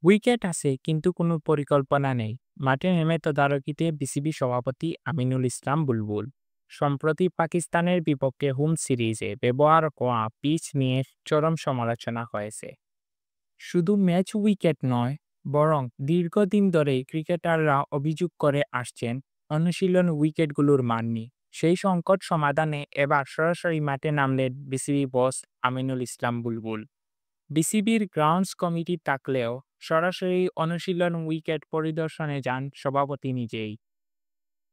Wicket আছে কিন্তু কোনো পরিকল্পনা নেই, মাঠে নেমে তদারকিতে বিসিবি সভাপতি আমিনুল ইসলাম বুলবুল। সম্প্রতি পাকিস্তানের বিপক্ষে হোম সিরিজে ব্যবহার করা পিচ নিয়ে চরম সমালোচনা হয়েছে। শুধু ম্যাচ উইকেট নয়, বরং দীর্ঘদিন ধরে ক্রিকেটাররা অভিযোগ করে আসছেন অনুশীলন উইকেটগুলোর মান নেই। সেই সংকট সমাধানে এবার সরাসরি মাঠে নামলেন বিসিবি বস আমিনুল ইসলাম বুলবুল। বিসিবির গ্রাউন্ডস কমিটি থাকলেও সরাসরি অনুশীলন উইকেট পরিদর্শনে যান সভাপতি নিজেই।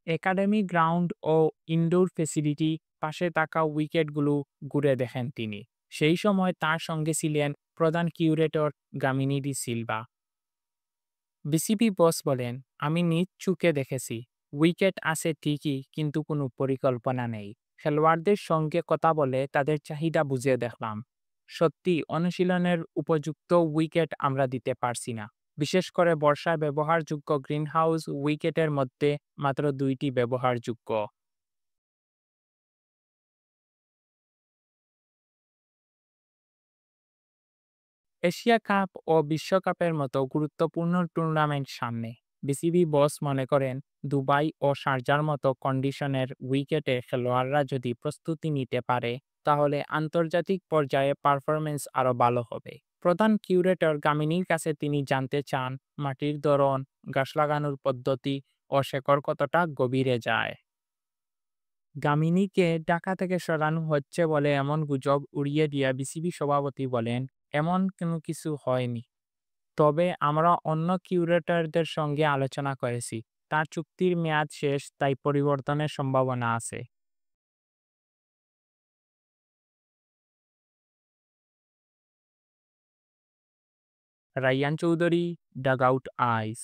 একাডেমি গ্রাউন্ড ও ইনডোর ফেসিলিটি, পাশে থাকা উইকেটগুলো ঘুরে দেখেন তিনি। সেই সময় তার সঙ্গে ছিলেন প্রধান curator Gamini D Silva. BCB বস বলেন, আমি নিজ চোখে দেখেছি, উইকেট আছে ঠিকই কিন্তু কোনো পরিকল্পনা নেই। খেলোয়াড়দের সঙ্গে কথা বলে তাদের চাহিদা বুঝে দেখলাম, সত্যি অনুশীলনের উপযুক্ত উইকেট আমরা দিতে পারছি না। বিশেষ করে বর্ষায় ব্যবহারযোগ্য গ্রিনহাউস উইকেটের মধ্যে মাত্র 2টি ব্যবহারযোগ্য। এশিয়া কাপ ও বিশ্বকাপের মতো গুরুত্বপূর্ণ টুর্নামেন্ট সামনে, বিসিবি বস মনে করেন দুবাই ও শারজার মতো কন্ডিশনের উইকেটে খেলোয়াড়রা যদি প্রস্তুতি নিতে পারে, তাহলে আন্তর্জাতিক পর্যায়ে পারফরমেন্স আরও ভালো হবে। প্রধান কিউরেটর গামিনীর কাছে তিনি জানতে চান মাটির ধরন, গাছ লাগানোর পদ্ধতি ও শেকড় কতটা গভীরে যায়। গামিনীকে ঢাকা থেকে সরানো হচ্ছে বলে এমন গুজব উড়িয়ে দিয়ে বিসিবি সভাপতি বলেন, এমন কোনো কিছু হয়নি। তবে আমরা অন্য কিউরেটরদের সঙ্গে আলোচনা করেছি। তার চুক্তির মেয়াদ শেষ, তাই পরিবর্তনের সম্ভাবনা আছে। রাইয়ান চৌধুরী, ডাগআউট আইস।